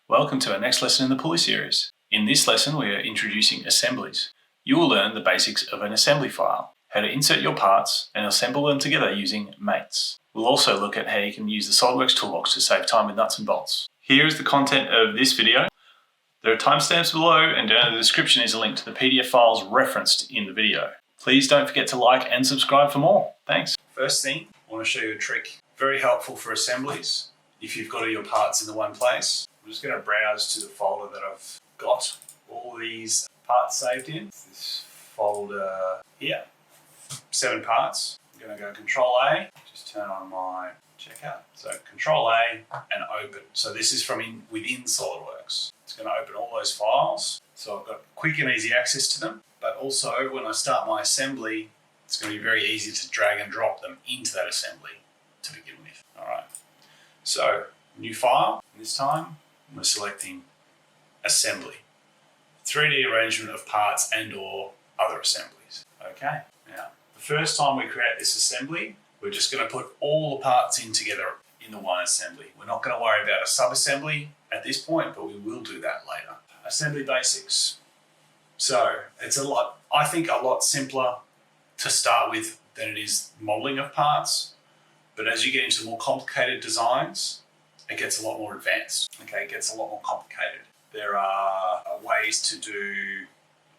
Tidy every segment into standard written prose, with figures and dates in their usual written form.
Welcome to our next lesson in the Pulley series. In this lesson, we are introducing assemblies. You will learn the basics of an assembly file, how to insert your parts and assemble them together using mates. We'll also look at how you can use the SolidWorks toolbox to save time with nuts and bolts. Here is the content of this video. There are timestamps below, and down in the description is a link to the PDF files referenced in the video. Please don't forget to like and subscribe for more. Thanks. First thing, I want to show you a trick. Very helpful for assemblies if you've got all your parts in the one place. I'm just going to browse to the folder that I've got all these parts saved in. This folder here, 7 parts. I'm going to go Control A, just turn on my checkout. So Control A and open. So this is from within SolidWorks. It's going to open all those files. So I've got quick and easy access to them, but also when I start my assembly, it's going to be very easy to drag and drop them into that assembly to begin with. All right. So new file, this time we're selecting assembly. 3D arrangement of parts and or other assemblies. Okay, now the first time we create this assembly, we're just going to put all the parts in together in the one assembly. We're not going to worry about a sub-assembly at this point, but we will do that later. Assembly basics. So it's I think a lot simpler to start with than it is modeling of parts. But as you get into more complicated designs, it gets a lot more advanced. Okay, it gets a lot more complicated. There are ways to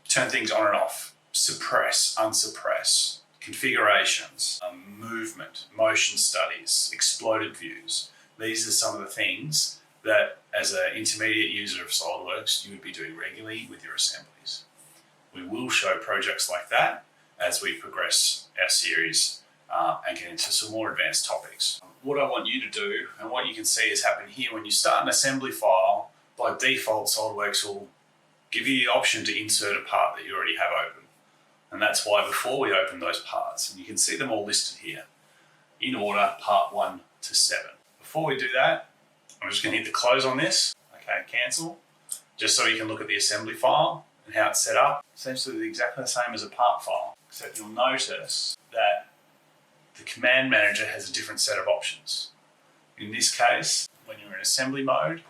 turn things on and off, suppress, unsuppress, configurations, movement, motion studies, exploded views. These are some of the things that as an intermediate user of SolidWorks, you would be doing regularly with your assemblies. We will show projects like that as we progress our series and get into some more advanced topics. What I want you to do, and what you can see is happening here, when you start an assembly file, by default SolidWorks will give you the option to insert a part that you already have open. And that's why before we open those parts, and you can see them all listed here, in order, part 1 to 7. Before we do that, I'm just going to hit the close on this, okay, cancel, just so you can look at the assembly file and how it's set up. Essentially exactly the same as a part file, except you'll notice that the command manager has a different set of options. In this case, when you're in assembly mode,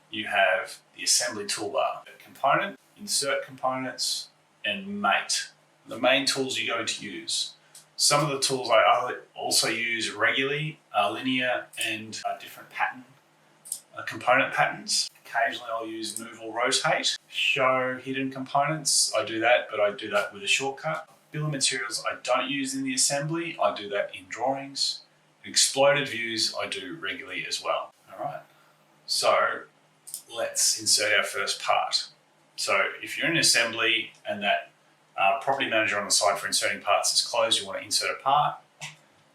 you have the assembly toolbar, component, insert components, and mate. The main tools you're going to use. Some of the tools I also use regularly are linear and different pattern, component patterns. Occasionally I'll use move or rotate. Show hidden components, I do that, but I do that with a shortcut. Bill of materials I don't use in the assembly, I do that in drawings. Exploded views I do regularly as well. All right, so let's insert our first part. So if you're in assembly and that property manager on the side for inserting parts is closed, you want to insert a part,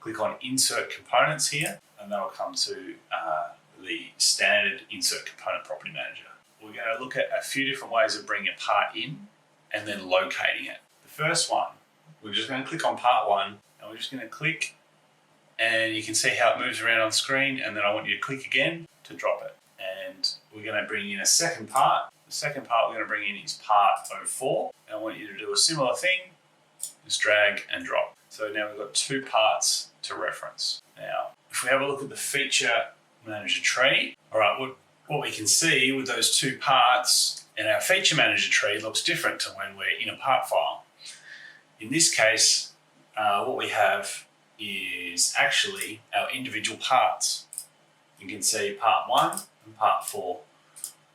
click on insert components here, and that'll come to the standard insert component property manager. We're going to look at a few different ways of bringing a part in and then locating it. The first one, we're just going to click on part 1 and we're just going to click, and you can see how it moves around on screen, and then I want you to click again to drop it. And we're going to bring in a second part. The second part we're going to bring in is part 04, and I want you to do a similar thing, just drag and drop. So now we've got 2 parts to reference. Now, if we have a look at the feature manager tree, all right, what we can see with those 2 parts in our feature manager tree looks different to when we're in a part file. In this case, what we have is actually our individual parts. You can see part 1 and part 4.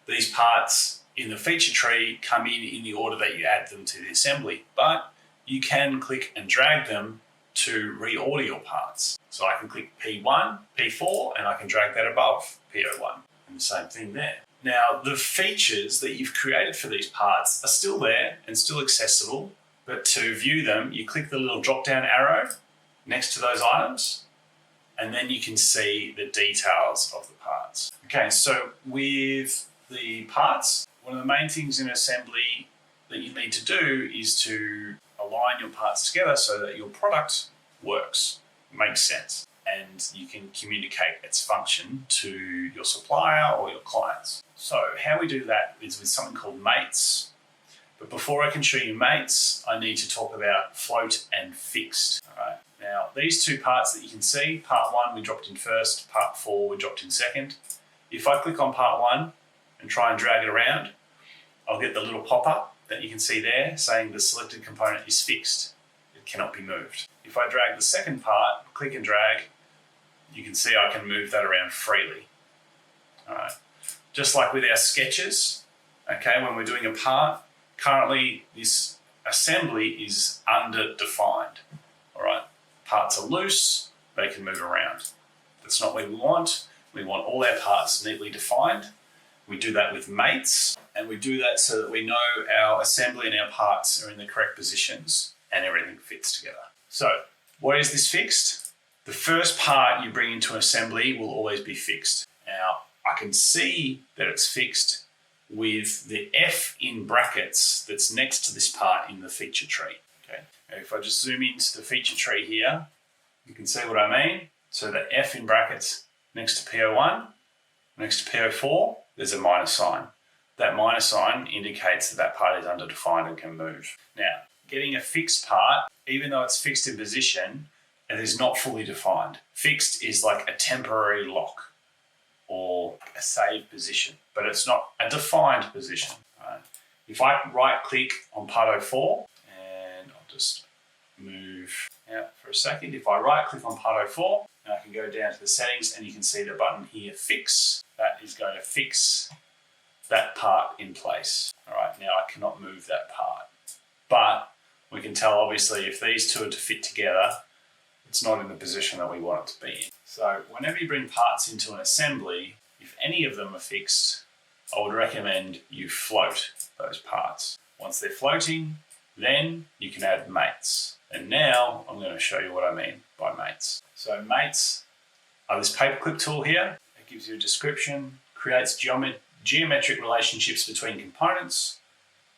These parts in the feature tree come in the order that you add them to the assembly, but you can click and drag them to reorder your parts. So I can click P1, P4, and I can drag that above P01. And the same thing there. Now, the features that you've created for these parts are still there and still accessible, but to view them, you click the little drop-down arrow next to those items, and then you can see the details of the parts. Okay, so with the parts, one of the main things in assembly that you need to do is to align your parts together so that your product works, makes sense, and you can communicate its function to your supplier or your clients. So how we do that is with something called mates. But before I can show you mates, I need to talk about float and fixed. All right. Now, these 2 parts that you can see, part 1 we dropped in first, part 4 we dropped in second. If I click on part 1, and try and drag it around, I'll get the little pop-up that you can see there saying the selected component is fixed. It cannot be moved. If I drag the second part, click and drag, you can see I can move that around freely. All right. Just like with our sketches, okay, when we're doing a part, currently this assembly is underdefined. All right. Parts are loose, they can move around. That's not what we want. We want all our parts neatly defined. We do that with mates, and we do that so that we know our assembly and our parts are in the correct positions and everything fits together. So, why is this fixed? The first part you bring into an assembly will always be fixed. Now, I can see that it's fixed with the F in brackets that's next to this part in the feature tree. Okay. Now, if I just zoom into the feature tree here, you can see what I mean. So the F in brackets next to PO1, next to PO4, there's a minus sign. That minus sign indicates that that part is underdefined and can move. Now, getting a fixed part, even though it's fixed in position, it is not fully defined. Fixed is like a temporary lock or a saved position, but it's not a defined position. Right? If I right click on part 04, and I'll just move out for a second. If I right click on part 04, I can go down to the settings and you can see the button here, fix. That is going to fix that part in place. All right, now I cannot move that part. But we can tell obviously if these two are to fit together, it's not in the position that we want it to be in. So whenever you bring parts into an assembly, if any of them are fixed, I would recommend you float those parts. Once they're floating, then you can add mates. And now I'm going to show you what I mean by mates. So mates are this paperclip tool here. It gives you a description, creates geometric relationships between components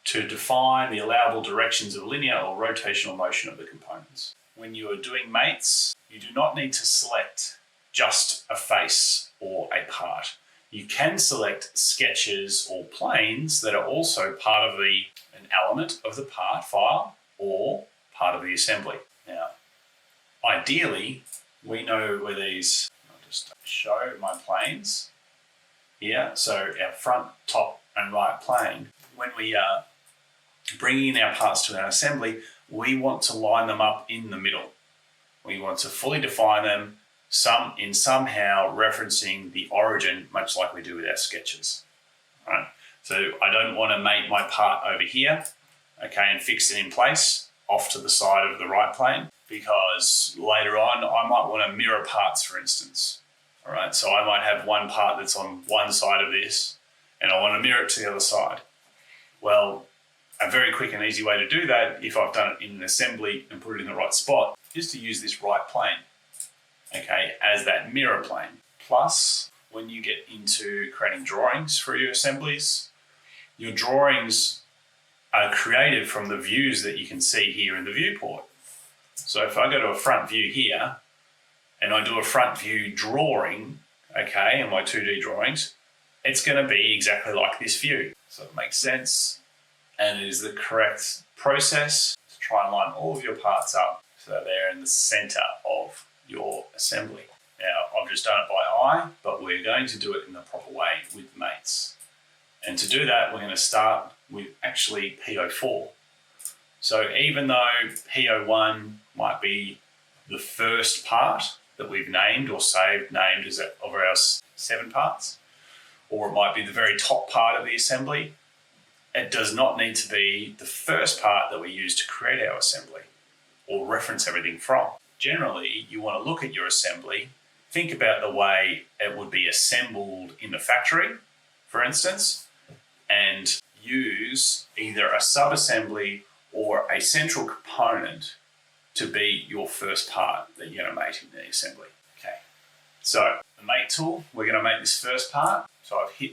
to define the allowable directions of linear or rotational motion of the components. When you are doing mates, you do not need to select just a face or a part. You can select sketches or planes that are also part of an element of the part file or part of the assembly. Now, ideally, we know where these, I'll just show my planes here. So our front, top and right plane, when we are bringing in our parts to an assembly, we want to line them up in the middle. We want to fully define them, somehow referencing the origin, much like we do with our sketches. Right? So I don't want to make my part over here, okay, and fix it in place off to the side of the right plane, because later on I might want to mirror parts, for instance. All right, so I might have one part that's on one side of this and I want to mirror it to the other side. Well, a very quick and easy way to do that, if I've done it in an assembly and put it in the right spot, is to use this right plane, okay, as that mirror plane. Plus, when you get into creating drawings for your assemblies, your drawings are created from the views that you can see here in the viewport. So if I go to a front view here and I do a front view drawing, okay, in my 2D drawings, it's going to be exactly like this view. So it makes sense, and it is the correct process to try and line all of your parts up so that they're in the center of your assembly. Now, I've just done it by eye, but we're going to do it in the proper way with mates. And to do that, we're going to start with actually PO4. So even though PO1 might be the first part that we've named or named as of our 7 parts, or it might be the very top part of the assembly, it does not need to be the first part that we use to create our assembly or reference everything from. Generally, you want to look at your assembly, think about the way it would be assembled in the factory, for instance, and use either a sub-assembly or a central component to be your first part that you're going to make in the assembly. Okay, so the mate tool, we're going to make this first part. So I've hit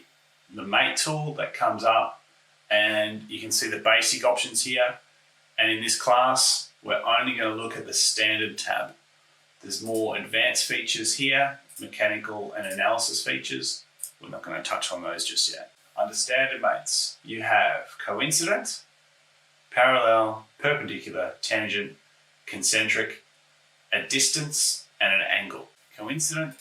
the mate tool, that comes up, and you can see the basic options here. And in this class, we're only going to look at the standard tab. There's more advanced features here, mechanical and analysis features. We're not going to touch on those just yet. Under standard mates, you have coincident, parallel, perpendicular, tangent, concentric, a distance, and an angle. Coincident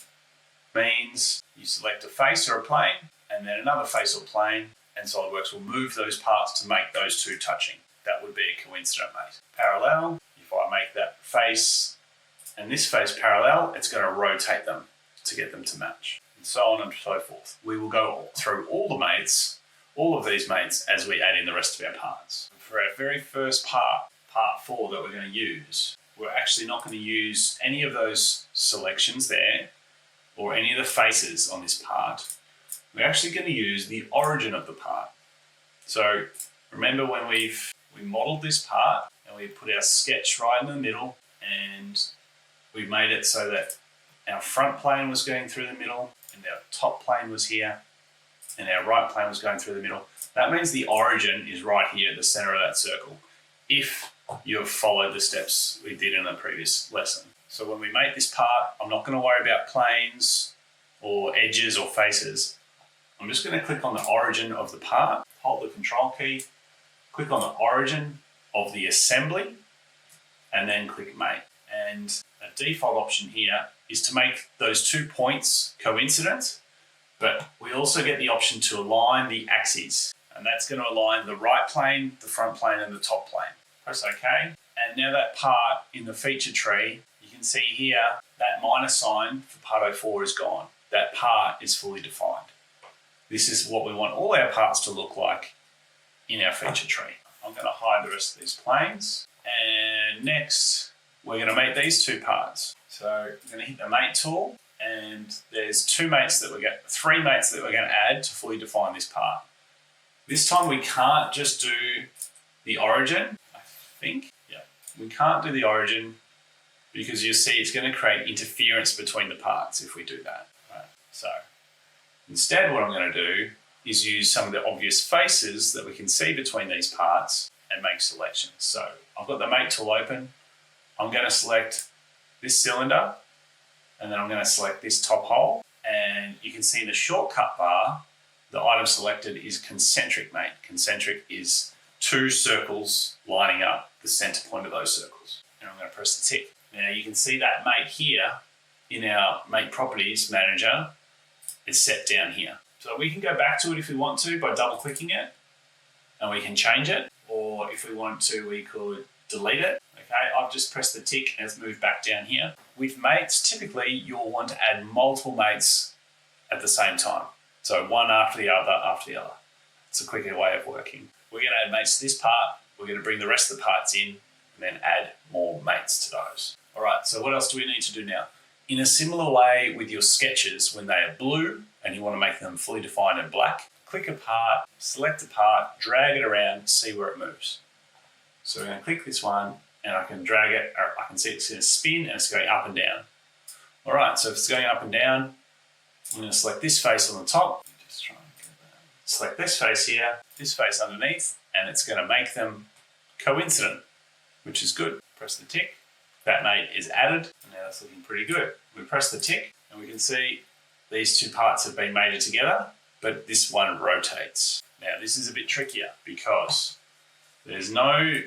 means you select a face or a plane, and then another face or plane, and SolidWorks will move those parts to make those two touching. That would be a coincident mate. Parallel, if I make that face and this face parallel, it's going to rotate them to get them to match, and so on and so forth. We will go through all the mates, all of these mates, as we add in the rest of our parts. For our very first part, part 4 that we're going to use, we're actually not going to use any of those selections there or any of the faces on this part. We're actually going to use the origin of the part. So remember when we modeled this part and we put our sketch right in the middle, and we made it so that our front plane was going through the middle and our top plane was here and our right plane was going through the middle. That means the origin is right here at the center of that circle, if you have followed the steps we did in the previous lesson. So when we make this part, I'm not going to worry about planes or edges or faces. I'm just going to click on the origin of the part, hold the control key, click on the origin of the assembly, and then click mate. And a default option here is to make those 2 points coincident, but we also get the option to align the axes, and that's going to align the right plane, the front plane, and the top plane. Press OK, and now that part in the feature tree, you can see here that minus sign for part 04 is gone. That part is fully defined. This is what we want all our parts to look like in our feature tree. I'm going to hide the rest of these planes, and next we're going to make these 2 parts. So I'm going to hit the mate tool, and there's 3 mates that we're going to add to fully define this part. This time we can't just do the origin, I think. Yeah, we can't do the origin because you see it's going to create interference between the parts if we do that. Right. So instead what I'm going to do is use some of the obvious faces that we can see between these parts and make selections. So I've got the mate tool open. I'm going to select this cylinder, and then I'm going to select this top hole, and you can see in the shortcut bar the item selected is concentric mate. Concentric is 2 circles lining up the center point of those circles, and I'm going to press the tick. Now you can see that mate here in our mate properties manager is set down here. So we can go back to it if we want to by double clicking it, and we can change it, or if we want to we could delete it. Okay, I've just pressed the tick and it's moved back down here. With mates, typically you'll want to add multiple mates at the same time. So one after the other, It's a quicker way of working. We're going to add mates to this part. We're going to bring the rest of the parts in and then add more mates to those. All right, so what else do we need to do now? In a similar way with your sketches, when they are blue and you want to make them fully defined in black, click a part, select a part, drag it around, see where it moves. So we're going to click this one, and I can drag it, or I can see it's going to spin and it's going up and down. All right, so if it's going up and down, I'm going to select this face on the top. Just try and get that. Select this face here, this face underneath, and it's going to make them coincident, which is good. Press the tick. That mate is added, and now that's looking pretty good. We press the tick, and we can see these 2 parts have been mated together, but this one rotates. Now this is a bit trickier because there's no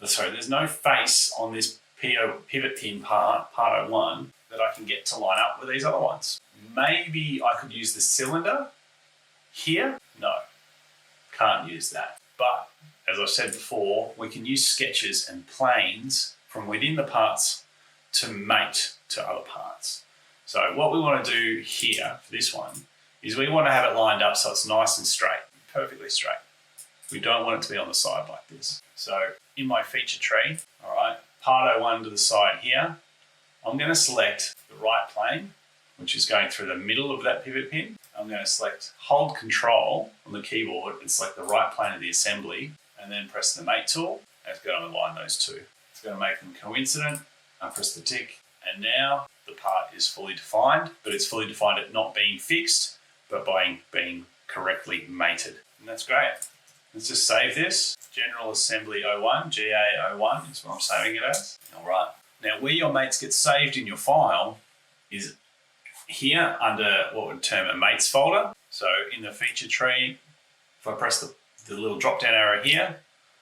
there's no face on this pivot pin part 01, that I can get to line up with these other ones. Maybe I could use the cylinder here. No, can't use that. But as I've said before, we can use sketches and planes from within the parts to mate to other parts. So what we want to do here for this one is we want to have it lined up so it's nice and straight, perfectly straight. We don't want it to be on the side like this. So in my feature tree, all right, part 01 to the side here, I'm going to select the right plane, which is going through the middle of that pivot pin. I'm going to hold Control on the keyboard and select the right plane of the assembly, and then press the mate tool, and it's going to align those 2. It's going to make them coincident. I press the tick, and now the part is fully defined, but it's fully defined at not being fixed, but by being correctly mated. And that's great. Let's just save this. General Assembly 01, GA01 is what I'm saving it as. All right. Now where your mates get saved in your file is here under what we'd term a mates folder. So in the feature tree, if I press the little drop down arrow here,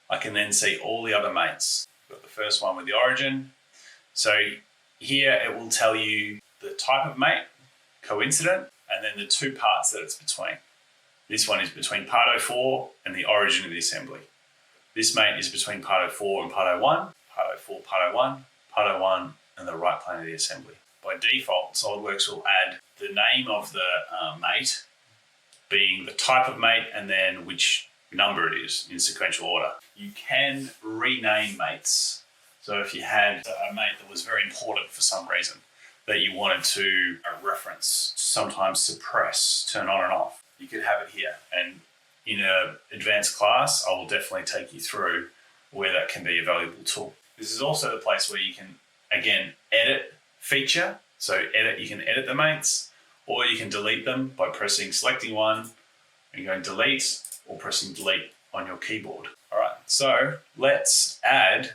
I can then see all the other mates. Got the first one with the origin. So here it will tell you the type of mate, coincident, and then the two parts that it's between. This one is between part 04 and the origin of the assembly. This mate is between part 04 and part 01, part 04, part 01, part 01, and the right plane of the assembly. By default, SolidWorks will add the name of the mate, being the type of mate and then which number it is in sequential order. You can rename mates. So if you had a mate that was very important for some reason that you wanted to reference, sometimes suppress, turn on and off, you could have it here. And in an advanced class, I will definitely take you through where that can be a valuable tool. This is also the place where you can, again, edit feature. So you can edit the mates, or you can delete them by selecting one and going delete, or pressing delete on your keyboard. All right, so let's add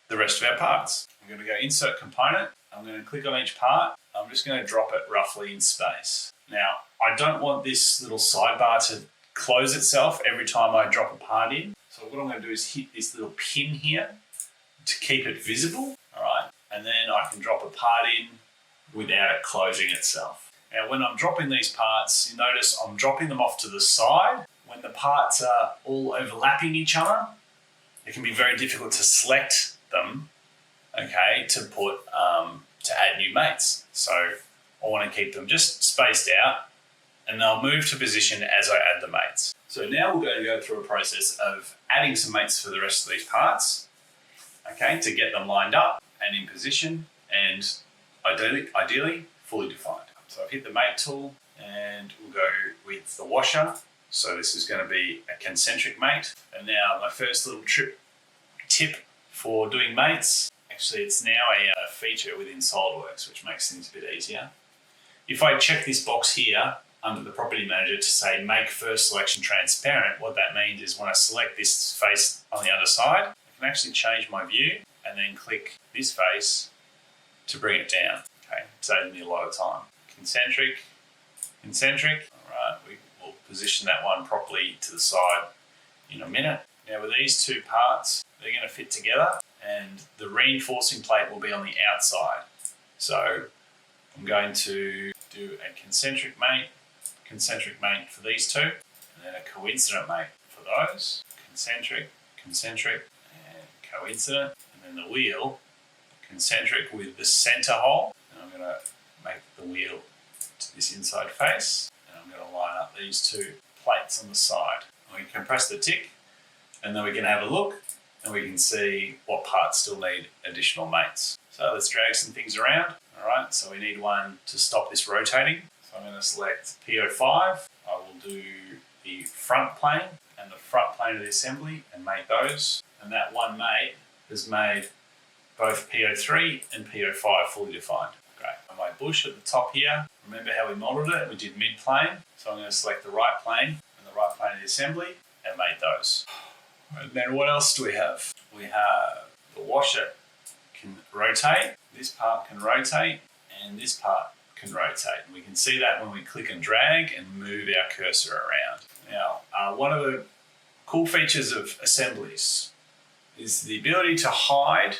the rest of our parts. I'm going to go insert component. I'm going to click on each part. I'm just going to drop it roughly in space. Now, I don't want this little sidebar to close itself every time I drop a part in. So what I'm going to do is hit this little pin here to keep it visible. All right, and then I can drop a part in without it closing itself. Now, when I'm dropping these parts, you notice I'm dropping them off to the side. When the parts are all overlapping each other, it can be very difficult to select them, okay, to put to add new mates. So I want to keep them just spaced out, and they'll move to position as I add the mates. So now we're going to go through a process of adding some mates for the rest of these parts, okay, to get them lined up and in position and ideally fully defined. So I've hit the mate tool and we'll go with the washer. So this is going to be a concentric mate. And now my first little tip for doing mates, actually it's now a feature within SolidWorks, which makes things a bit easier. If I check this box here under the property manager to say make first selection transparent, what that means is when I select this face on the other side, I can actually change my view and then click this face to bring it down. Okay, saves me a lot of time. Concentric. All right, we will position that one properly to the side in a minute. Now with these two parts, they're going to fit together and the reinforcing plate will be on the outside. So I'm going to do a concentric mate for these two, and then a coincident mate for those. Concentric, and coincident, and then the wheel, concentric with the center hole. And I'm going to make the wheel to this inside face, and I'm going to line up these two plates on the side. We can press the tick, and then we can have a look, and we can see what parts still need additional mates. So let's drag some things around. All right, so we need one to stop this rotating. So I'm going to select PO5. I will do the front plane and the front plane of the assembly and mate those. And that one mate has made both PO3 and PO5 fully defined. Great. And my bush at the top here, remember how we modeled it? We did mid-plane. So I'm going to select the right plane and the right plane of the assembly and mate those. And then what else do we have? We have the washer can rotate, this part can rotate, and this part can rotate. And we can see that when we click and drag and move our cursor around. Now, one of the cool features of assemblies is the ability to hide,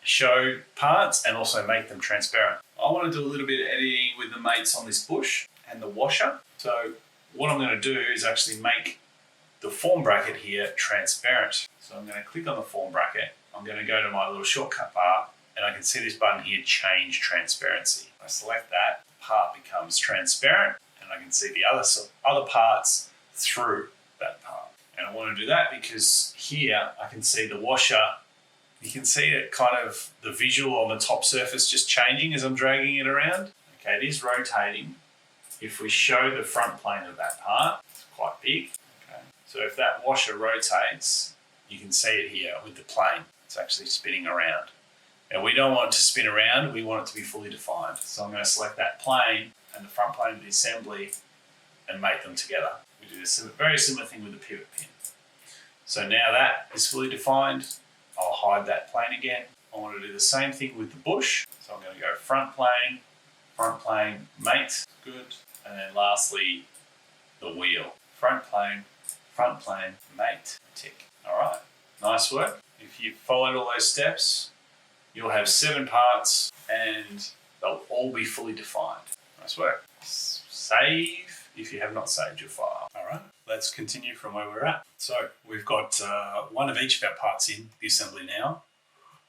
show parts, and also make them transparent. I want to do a little bit of editing with the mates on this bush and the washer. So what I'm going to do is actually make the form bracket here transparent. So I'm going to click on the form bracket. I'm going to go to my little shortcut bar and I can see this button here, change transparency. I select that, the part becomes transparent and I can see the other parts through that part. And I want to do that because here I can see the washer. You can see it kind of the visual on the top surface just changing as I'm dragging it around. Okay, it is rotating. If we show the front plane of that part, it's quite big. Okay. So if that washer rotates, you can see it here with the plane. It's actually spinning around. And we don't want it to spin around, we want it to be fully defined. So I'm going to select that plane and the front plane of the assembly and mate them together. We do a very similar thing with the pivot pin. So now that is fully defined, I'll hide that plane again. I want to do the same thing with the bush. So I'm going to go front plane, mate, good. And then lastly, the wheel. Front plane, mate, tick. All right, nice work. If you followed all those steps, you'll have 7 parts and they'll all be fully defined. Nice work. save if you have not saved your file. All right, let's continue from where we're at. So we've got one of each of our parts in the assembly now.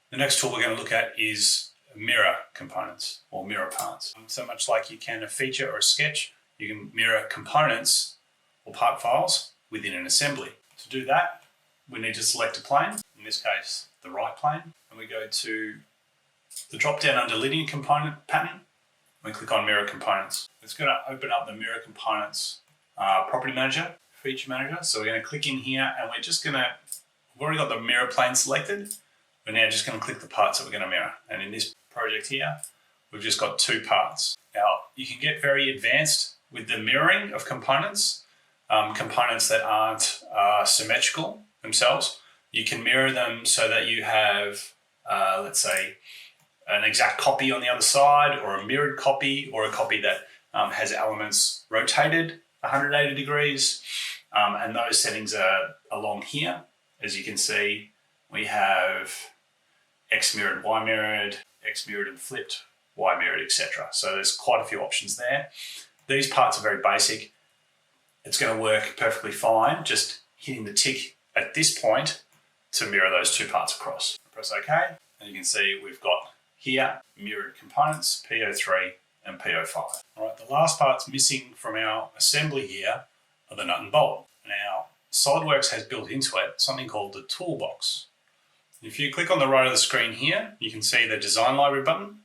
The next tool we're going to look at is mirror components or mirror parts. So much like you can a feature or a sketch, you can mirror components or part files within an assembly. To do that, we need to select a plane, in this case, the right plane, and we go to the drop down under linear component pattern. We click on mirror components. It's going to open up the mirror components property manager, feature manager. So we're going to click in here and we've already got the mirror plane selected. We're now just going to click the parts that we're going to mirror. And in this project here, we've just got 2 parts. Now, you can get very advanced with the mirroring of components, components that aren't symmetrical themselves. You can mirror them so that you have, let's say, an exact copy on the other side, or a mirrored copy, or a copy that has elements rotated 180 degrees. And those settings are along here. As you can see, we have X mirrored, Y mirrored, X mirrored and flipped, Y mirrored, etc. So there's quite a few options there. These parts are very basic. It's going to work perfectly fine, just hitting the tick at this point to mirror those 2 parts across. Press OK, and you can see we've got here mirrored components, PO3 and PO5. All right, the last parts missing from our assembly here are the nut and bolt. Now, SolidWorks has built into it something called the toolbox. If you click on the right of the screen here, you can see the design library button.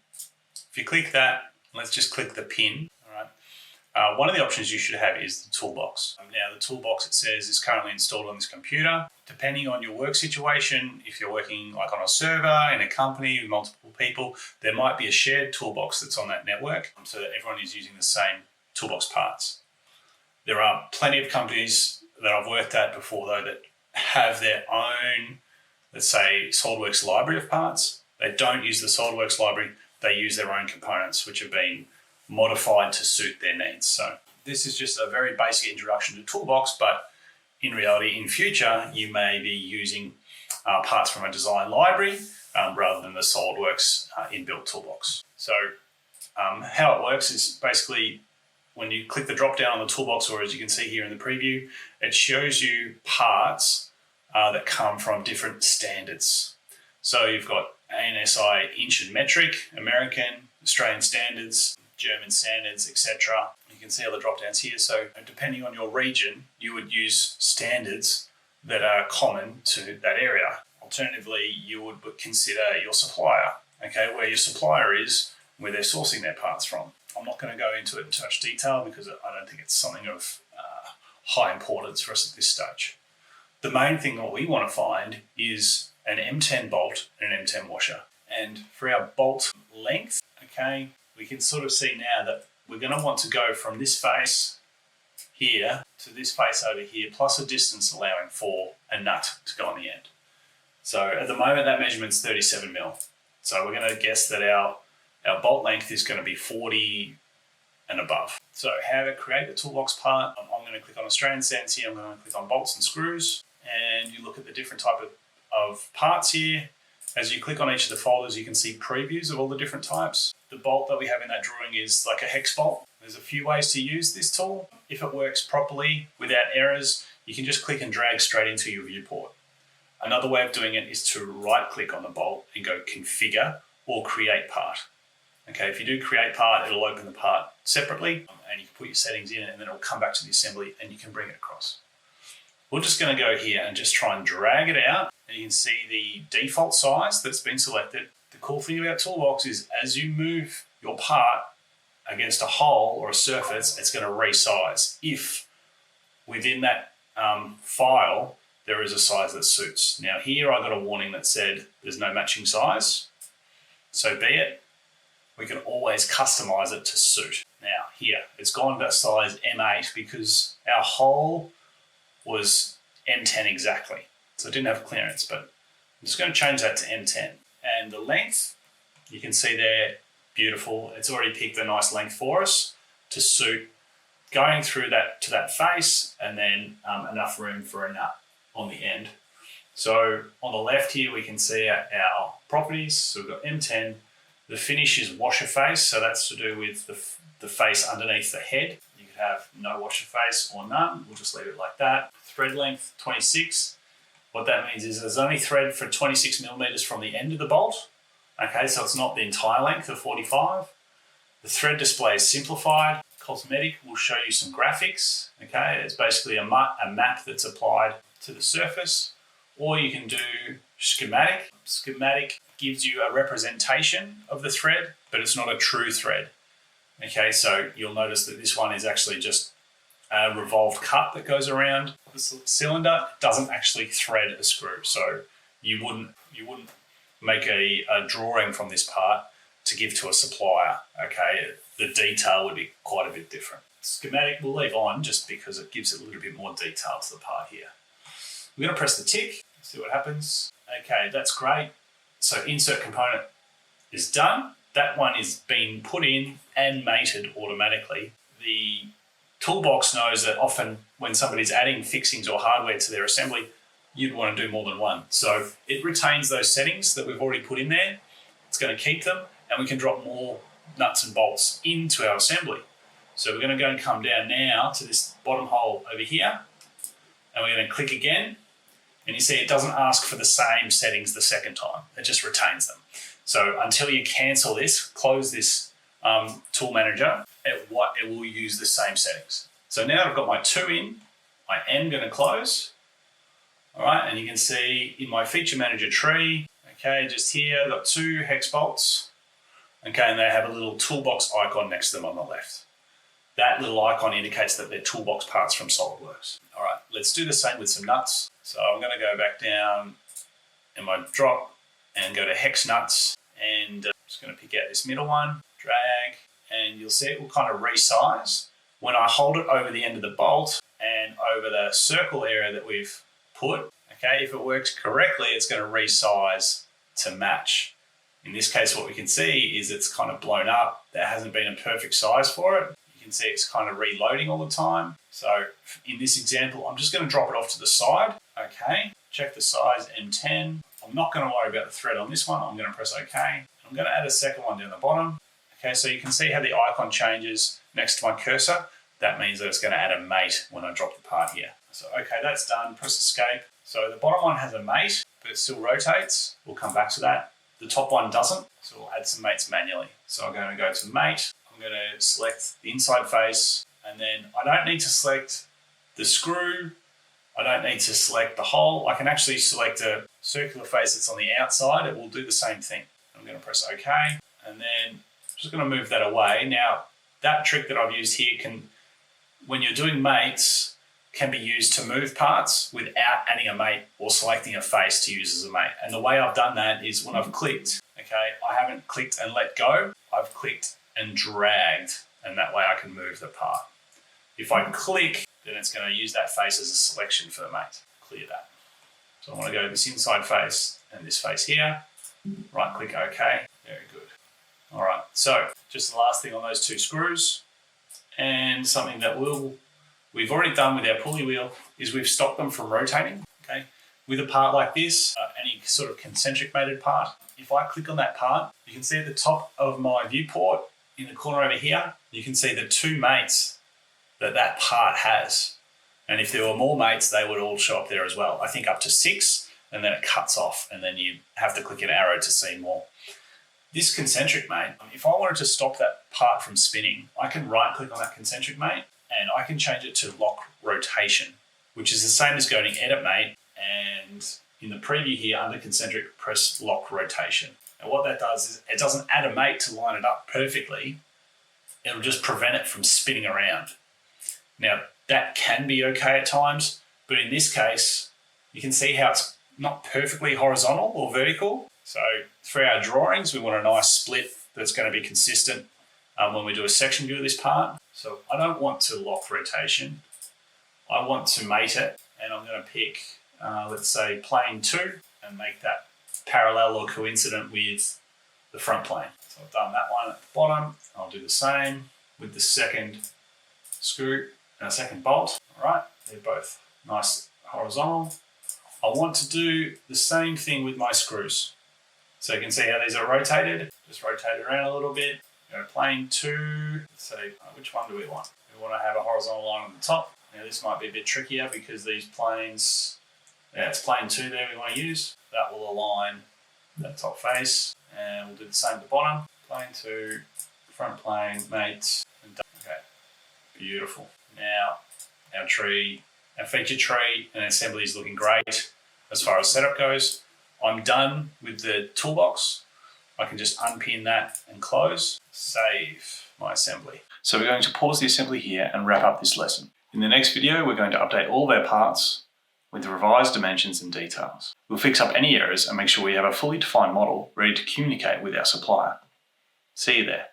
If you click that, let's just click the pin. All right. One of the options you should have is the toolbox. Now, the toolbox, it says, is currently installed on this computer. Depending on your work situation, if you're working like on a server in a company with multiple people, there might be a shared toolbox that's on that network so that everyone is using the same toolbox parts. There are plenty of companies that I've worked at before, though, that have their own, let's say, SolidWorks library of parts. They don't use the SolidWorks library, they use their own components, which have been modified to suit their needs. So this is just a very basic introduction to toolbox, but in reality, in future, you may be using parts from a design library rather than the SolidWorks inbuilt toolbox. So how it works is basically when you click the drop down on the toolbox, or as you can see here in the preview, it shows you parts that come from different standards. So you've got ANSI inch and metric, American, Australian standards, German standards, etc. You can see all the drop downs here. So depending on your region, you would use standards that are common to that area. Alternatively, you would consider your supplier, okay, where your supplier is, where they're sourcing their parts from. I'm not going to go into it in too much detail because I don't think it's something of high importance for us at this stage. The main thing that we want to find is an M10 bolt and an M10 washer. And for our bolt length, okay, we can sort of see now that we're going to want to go from this face here to this face over here, plus a distance allowing for a nut to go on the end. So at the moment, that measurement's 37 mil. So we're going to guess that our bolt length is going to be 40 and above. So how to create a toolbox part, I'm going to click on Australian standards here, I'm going to click on bolts and screws, and you look at the different type of parts here. As you click on each of the folders, you can see previews of all the different types. The bolt that we have in that drawing is like a hex bolt. There's a few ways to use this tool. If it works properly without errors, you can just click and drag straight into your viewport. Another way of doing it is to right click on the bolt and go configure or create part. Okay, if you do create part, it'll open the part separately and you can put your settings in and then it'll come back to the assembly and you can bring it across. We're just going to go here and just try and drag it out, and you can see the default size that's been selected. The cool thing about Toolbox is as you move your part against a hole or a surface, it's going to resize if within that file there is a size that suits. Now here I got a warning that said there's no matching size, so be it. We can always customize it to suit. Now here, it's gone to size M8 because our hole was M10 exactly. So it didn't have clearance, but I'm just going to change that to M10. And the length, you can see there, beautiful. It's already picked a nice length for us to suit going through that to that face, and then enough room for a nut on the end. So on the left here, we can see our properties. So we've got M10. The finish is washer face, so that's to do with the face underneath the head. You could have no washer face or none. We'll just leave it like that. Thread length 26. What that means is there's only thread for 26 millimeters from the end of the bolt. Okay, so it's not the entire length of 45. The thread display is simplified. Cosmetic will show you some graphics. Okay, it's basically a map that's applied to the surface. Or you can do schematic. Schematic gives you a representation of the thread, but it's not a true thread. Okay, so you'll notice that this one is actually just a revolved cut that goes around the cylinder. It doesn't actually thread a screw, so you wouldn't make a drawing from this part to give to a supplier. Okay, the detail would be quite a bit different. Schematic we'll leave on just because it gives it a little bit more detail to the part here. We're going to press the tick, see what happens. Okay, that's great. So insert component is done. That one is being put in and mated automatically. The toolbox knows that often when somebody's adding fixings or hardware to their assembly, you'd want to do more than one. So it retains those settings that we've already put in there. It's going to keep them, and we can drop more nuts and bolts into our assembly. So we're going to go and come down now to this bottom hole over here, and we're going to click again. And you see it doesn't ask for the same settings the second time. It just retains them. So until you cancel this, close this tool manager, it will use the same settings. So now I've got my 2 in, I am going to close. All right, and you can see in my feature manager tree, okay, just here, I've got 2 hex bolts. Okay, and they have a little toolbox icon next to them on the left. That little icon indicates that they're toolbox parts from SolidWorks. All right, let's do the same with some nuts. So I'm going to go back down in my drop and go to hex nuts, and I'm just going to pick out this middle one, drag, and you'll see it will kind of resize. When I hold it over the end of the bolt and over the circle area that we've put, okay, if it works correctly, it's going to resize to match. In this case, what we can see is it's kind of blown up. There hasn't been a perfect size for it. You can see it's kind of reloading all the time. So in this example, I'm just going to drop it off to the side. Okay, check the size M10. I'm not going to worry about the thread on this one. I'm going to press OK. I'm going to add a second one down the bottom. Okay, so you can see how the icon changes next to my cursor. That means that it's going to add a mate when I drop the part here. So okay, that's done. Press escape. So the bottom one has a mate, but it still rotates. We'll come back to that. The top one doesn't, so we'll add some mates manually. So I'm going to go to mate. I'm going to select the inside face, and then I don't need to select the screw. I don't need to select the hole. I can actually select a circular face that's on the outside. It will do the same thing. I'm going to press OK, and then I'm just going to move that away. Now, that trick that I've used here can, when you're doing mates, can be used to move parts without adding a mate or selecting a face to use as a mate. And the way I've done that is when I've clicked, okay, I haven't clicked and let go. I've clicked and dragged, and that way I can move the part. If I click, then it's going to use that face as a selection for the mate. Clear that. So I want to go to this inside face and this face here. Right click OK. Very good. All right, so just the last thing on those 2 screws, and something that we've already done with our pulley wheel is we've stopped them from rotating. Okay, with a part like this, any sort of concentric mated part, if I click on that part, you can see at the top of my viewport in the corner over here, you can see the 2 mates that part has. And if there were more mates, they would all show up there as well. I think up to 6, and then it cuts off, and then you have to click an arrow to see more. This concentric mate, if I wanted to stop that part from spinning, I can right click on that concentric mate, and I can change it to lock rotation, which is the same as going to edit mate, and in the preview here under concentric, press lock rotation. And what that does is it doesn't add a mate to line it up perfectly. It'll just prevent it from spinning around. Now, that can be okay at times, but in this case, you can see how it's not perfectly horizontal or vertical. So for our drawings, we want a nice split that's going to be consistent when we do a section view of this part. So I don't want to lock rotation. I want to mate it, and I'm going to pick, let's say, plane 2 and make that parallel or coincident with the front plane. So I've done that one at the bottom. I'll do the same with the second screw and a second bolt. All right, they're both nice horizontal. I want to do the same thing with my screws. So you can see how these are rotated. Just rotate it around a little bit. Go plane 2. Let's say, which one do we want? We want to have a horizontal line on the top. Now this might be a bit trickier because these planes, it's plane 2 there we want to use. That will align that top face, and we'll do the same at the bottom. Plane 2, front plane, mates, and done. Okay, beautiful. Now our tree, our feature tree and assembly is looking great as far as setup goes. I'm done with the toolbox. I can just unpin that and close, save my assembly. So we're going to pause the assembly here and wrap up this lesson. In the next video, we're going to update all of our parts with revised dimensions and details. We'll fix up any errors and make sure we have a fully defined model ready to communicate with our supplier. See you there.